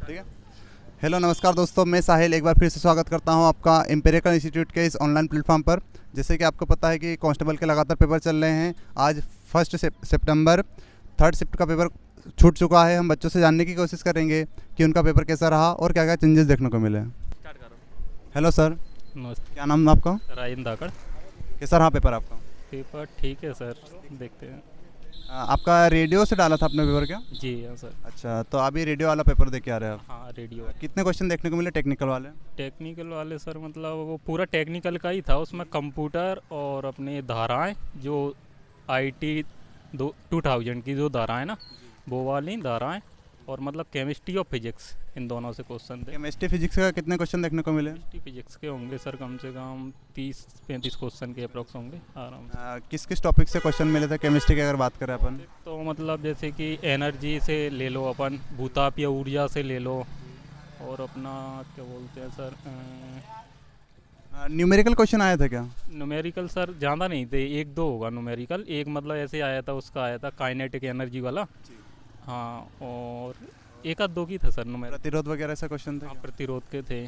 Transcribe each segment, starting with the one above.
ठीक है। हेलो नमस्कार दोस्तों, मैं साहिल एक बार फिर से स्वागत करता हूं आपका एम्पिरिकल इंस्टीट्यूट के इस ऑनलाइन प्लेटफॉर्म पर। जैसे कि आपको पता है कि कांस्टेबल के लगातार पेपर चल रहे हैं। आज 1 सितंबर 3rd शिफ्ट का पेपर छूट चुका है। हम बच्चों से जानने की कोशिश करेंगे कि उनका पेपर कैसा रहा और क्या क्या चेंजेस देखने को मिले। स्टार्ट करो। हेलो सर, नमस्ते। क्या नाम है आपका? राजेंद्र धाकड़। कैसा रहा पेपर आपका? पेपर ठीक है सर, देखते हैं। आपका रेडियो से डाला था आपने पेपर क्या? जी हाँ सर। अच्छा, तो अभी रेडियो वाला पेपर दे के आ रहे हैं आप। हाँ रेडियो। कितने क्वेश्चन देखने को मिले टेक्निकल वाले? टेक्निकल वाले सर मतलब वो पूरा टेक्निकल का ही था, उसमें कंप्यूटर और अपने धाराएं जो आईटी 2000 की जो धाराएं ना, वो वाली धाराएं, और मतलब केमिस्ट्री और फिजिक्स, इन दोनों से क्वेश्चन थे। केमिस्ट्री फिजिक्स का कितने क्वेश्चन देखने को मिले? केमिस्ट्री फिजिक्स के होंगे सर कम से कम 30-35 क्वेश्चन के अप्रोक्स होंगे आराम से। किस किस टॉपिक से क्वेश्चन मिले थे केमिस्ट्री की अगर बात करें अपन? तो मतलब जैसे कि एनर्जी से ले लो, अपन भूतापीय ऊर्जा से ले लो, और अपना क्या बोलते हैं सर, न्यूमेरिकल क्वेश्चन आया था क्या? न्यूमेरिकल सर ज़्यादा नहीं थे, एक दो होगा न्यूमेरिकल। एक मतलब ऐसे आया था, उसका आया था काइनेटिक एनर्जी वाला। हाँ, और एक आध दो की था सर न्यूमेरिकल। प्रतिरोध वगैरह ऐसा क्वेश्चन थे हाँ क्या? प्रतिरोध के थे।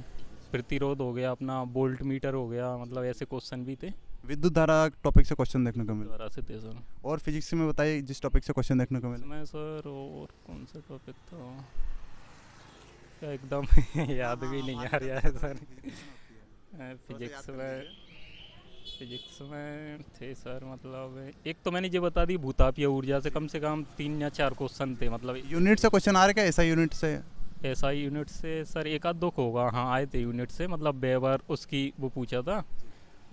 प्रतिरोध हो गया, अपना वोल्ट मीटर हो गया, मतलब ऐसे क्वेश्चन भी थे। विद्युत धारा टॉपिक से क्वेश्चन देखने को मिले। द्वारा से थे सर। और फिजिक्स में बताइए जिस टॉपिक से क्वेश्चन देखने को मिले। इसमें सर और कौन सा टॉपिक था, क्या एकदम याद भी नहीं आ रहा है सर। फिजिक्स में थे सर, मतलब एक तो मैंने ये बता दी, भूतापीय ऊर्जा से कम 3 या 4 क्वेश्चन थे, मतलब यूनिट से क्वेश्चन आ रहे क्या, ऐसा यूनिट से? एसआई यूनिट से सर एक आध दो को होगा। हाँ आए थे यूनिट से, मतलब बेवर उसकी वो पूछा था,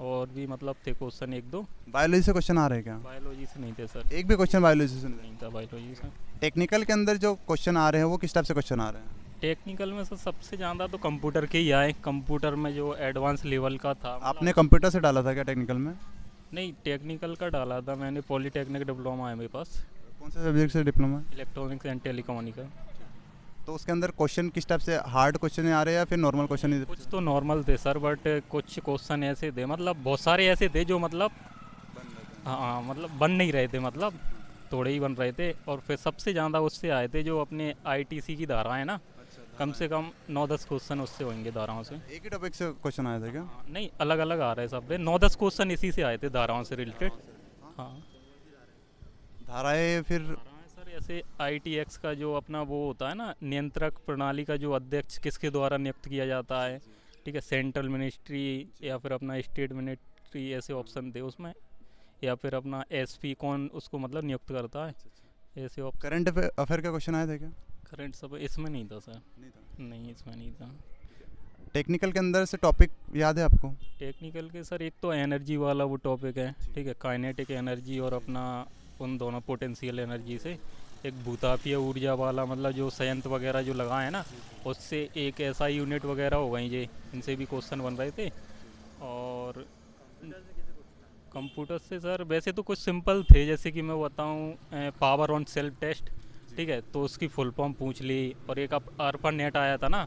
और भी मतलब थे क्वेश्चन एक दो। बायोलॉजी से क्वेश्चन आ रहे हैं क्या? बायोलॉजी से नहीं थे सर। एक भी क्वेश्चन बायोलॉजी से नहीं? नहीं था बायोलॉजी से। टेक्निकल के अंदर जो क्वेश्चन आ रहे हैं वो किस टाइप से क्वेश्चन आ रहे हैं? टेक्निकल में सर सबसे ज़्यादा तो कंप्यूटर के ही आए। कंप्यूटर में जो एडवांस लेवल का था, आपने कंप्यूटर से डाला था क्या टेक्निकल में? नहीं टेक्निकल का डाला था मैंने, पॉलीटेक्निक डिप्लोमा है मेरे पास, कौन से सब्जेक्ट से डिप्लोमा? Electronics and telecommunication. तो उसके अंदर क्वेश्चन किस टाइप से, हार्ड क्वेश्चन आ रहे हैं या फिर नॉर्मल क्वेश्चन ही? कुछ तो नॉर्मल थे सर, बट कुछ क्वेश्चन ऐसे थे, मतलब बहुत सारे ऐसे थे जो मतलब हाँ मतलब बन नहीं रहे थे, मतलब थोड़े ही बन रहे थे। और फिर सबसे ज़्यादा उससे आए थे जो अपने आईटीसी की धारा है ना, कम से कम 9-10 क्वेश्चन उससे होंगे धाराओं से। एक ही टॉपिक से क्वेश्चन आया था क्या? हाँ, नहीं अलग अलग आ रहे हैं सब, 9-10 क्वेश्चन इसी से आए थे धाराओं से रिलेटेड। हाँ धाराएं फिर? धाराएं सर ऐसे आईटीएक्स का जो अपना वो होता है ना, नियंत्रक प्रणाली का जो अध्यक्ष किसके द्वारा नियुक्त किया जाता है, ठीक है, सेंट्रल मिनिस्ट्री या फिर अपना स्टेट मिनिस्ट्री, ऐसे ऑप्शन थे उसमें, या फिर अपना एसपी कौन उसको मतलब नियुक्त करता है, ऐसे ऑप्शन। करंट अफेयर का क्वेश्चन आया था क्या? करंट सब इसमें नहीं था सर। नहीं था। नहीं इसमें नहीं था। टेक्निकल के अंदर से टॉपिक याद है आपको? टेक्निकल के सर एक तो एनर्जी वाला वो टॉपिक है, ठीक है, काइनेटिक एनर्जी और अपना उन दोनों पोटेंशियल एनर्जी से। एक भूतापीय ऊर्जा वाला, मतलब जो संयंत्र वगैरह जो लगा है ना, उससे एक ऐसा यूनिट वगैरह हो गई, ये इनसे भी क्वेश्चन बन रहे थे। और कंप्यूटर से सर वैसे तो कुछ सिंपल थे, जैसे कि मैं बताऊं पावर ऑन सेल्फ टेस्ट, ठीक है, तो उसकी फुल फॉर्म पूछ ली। और एक अर्पा नेट आया था ना,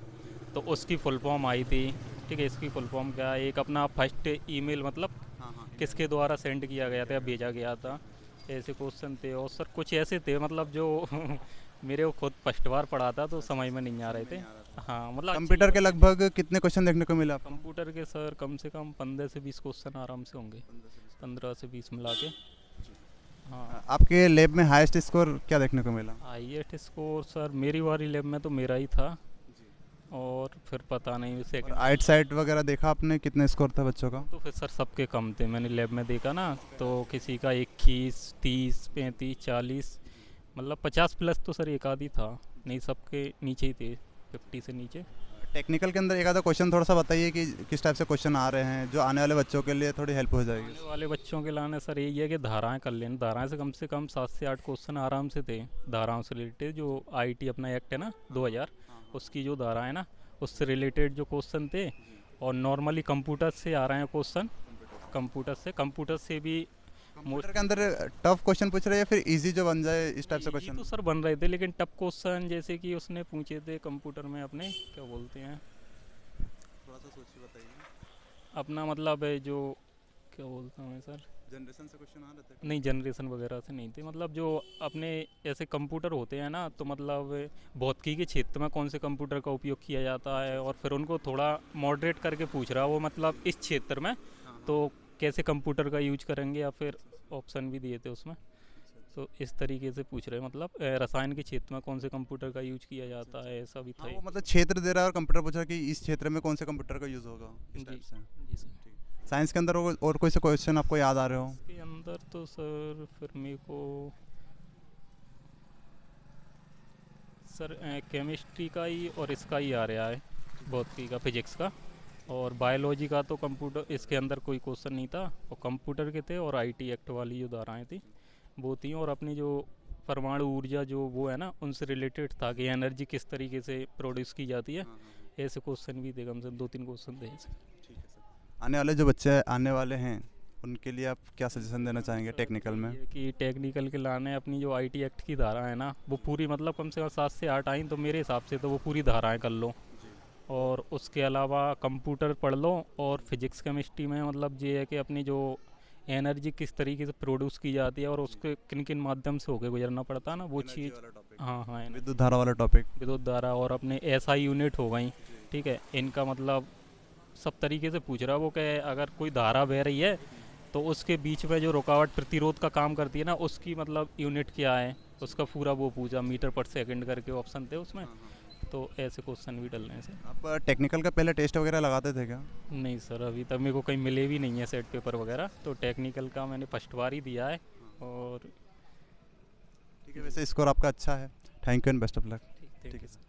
तो उसकी फुल फॉर्म आई थी, ठीक है, इसकी फुल फॉर्म क्या है, एक अपना फर्स्ट ईमेल मतलब किसके द्वारा सेंड किया गया था या भेजा गया था, ऐसे क्वेश्चन थे। और सर कुछ ऐसे थे मतलब जो मेरे को खुद फर्स्ट बार पढ़ा था तो समझ में नहीं आ रहे थे। हाँ मतलब कंप्यूटर के लगभग कितने क्वेश्चन देखने को मिला आपको? कंप्यूटर के सर कम से कम 15 से 20 क्वेश्चन आराम से होंगे, 15 से 20 मिला के। हाँ आपके लैब में हाईएस्ट स्कोर क्या देखने को मिला? हाईएस्ट स्कोर सर मेरी वाली लैब में तो मेरा ही था, और फिर पता नहीं सेकंड। आइट साइट वगैरह देखा आपने कितने स्कोर था बच्चों का? तो फिर सर सबके कम थे, मैंने लैब में देखा ना, तो किसी का 21, 30, 35, 40, मतलब 50 प्लस तो सर एक आध ही था, नहीं सबके नीचे ही थे, 50 से नीचे। टेक्निकल के अंदर एक आधा क्वेश्चन थोड़ा सा बताइए कि किस टाइप से क्वेश्चन आ रहे हैं जो आने वाले बच्चों के लिए थोड़ी हेल्प हो जाएगी। आने वाले बच्चों के लाने सर यही है कि धाराएं कर लेना। धाराएं से कम 7 से 8 क्वेश्चन आराम से थे, धाराओं से रिलेटेड, जो आईटी अपना एक्ट है ना 2000, उसकी जो धारा है ना, उससे रिलेटेड जो क्वेश्चन थे। और नॉर्मली कंप्यूटर से आ रहे हैं क्वेश्चन, कंप्यूटर से भी कंप्यूटर के अंदर टफ क्वेश्चन पूछ रहे हैं या फिर इजी जो बन जाए इस टाइप से ये क्वेश्चन? तो सर बन रहे थे, लेकिन टफ क्वेश्चन जैसे कि उसने पूछे थे कंप्यूटर में अपने, क्या बोलते हैं, थोड़ा सा सोच के बताइए। अपना मतलब है जो, क्या बोलता हूँ मैं सर, जनरेशन से क्वेश्चन आ रहे थे? नहीं, जनरेशन वगैरह से नहीं थे, मतलब जो अपने ऐसे कंप्यूटर होते हैं ना, तो मतलब भौतिकी के क्षेत्र में कौन से कंप्यूटर का उपयोग किया जाता है, और फिर उनको थोड़ा मॉडरेट करके पूछ रहा वो, मतलब इस क्षेत्र में तो कैसे कंप्यूटर का यूज करेंगे, या फिर ऑप्शन भी दिए थे उसमें, तो इस तरीके से पूछ रहे हैं, मतलब रसायन के क्षेत्र में कौन से कंप्यूटर का यूज किया जाता है, ऐसा भी था। हाँ, वो मतलब क्षेत्र दे रहा है और कंप्यूटर पूछ रहा है कि इस क्षेत्र में कौन से कंप्यूटर का यूज़ होगा, इस जी टाइप से। जी सर। साइंस के अंदर और कोई से क्वेश्चन आपको याद आ रहे हो? इसके अंदर तो सर फिर मेरे को सर केमिस्ट्री का ही और इसका ही आ रहा है, भौतिकी का, फिजिक्स का, और बायोलॉजी का तो कंप्यूटर इसके अंदर कोई क्वेश्चन नहीं था, और कंप्यूटर के थे, और आईटी एक्ट वाली जो धाराएं थी वो थी, और अपनी जो परमाणु ऊर्जा जो वो है ना, उनसे रिलेटेड था कि एनर्जी किस तरीके से प्रोड्यूस की जाती है, ऐसे क्वेश्चन भी थे, कम से कम 2-3 क्वेश्चन थे ऐसे। ठीक है सर। आने वाले जो बच्चे आने वाले हैं उनके लिए आप क्या सजेशन देना चाहेंगे टेक्निकल में? ये कि टेक्निकल के लाने अपनी जो आईटी एक्ट की धारा है ना, वो पूरी, मतलब कम से कम 7 से 8 आई, तो मेरे हिसाब से तो वो पूरी धाराएं कर लो, और उसके अलावा कंप्यूटर पढ़ लो, और फिजिक्स केमिस्ट्री में मतलब ये है कि अपनी जो एनर्जी किस तरीके से प्रोड्यूस की जाती है, और उसके किन किन माध्यम से होकर गुजरना पड़ता है ना, वो चीज़। हाँ हाँ, विद्युत धारा वाला टॉपिक। विद्युत धारा, और अपने एसआई यूनिट हो गई, ठीक है, इनका मतलब सब तरीके से पूछ रहा है वो, कि अगर कोई धारा बह रही है तो उसके बीच में जो रुकावट प्रतिरोध का काम करती है ना, उसकी मतलब यूनिट क्या है, उसका पूरा वो पूछा, मीटर पर सेकंड करके ऑप्शन थे उसमें, तो ऐसे क्वेश्चन भी डल रहे हैं सर। आप टेक्निकल का पहले टेस्ट वगैरह लगाते थे क्या? नहीं सर, अभी तक मेरे को कहीं मिले भी नहीं है सेट पेपर वगैरह, तो टेक्निकल का मैंने फर्स्ट बार ही दिया है। और ठीक है, वैसे स्कोर आपका अच्छा है। Thank you and best of luck. ठीक है सर।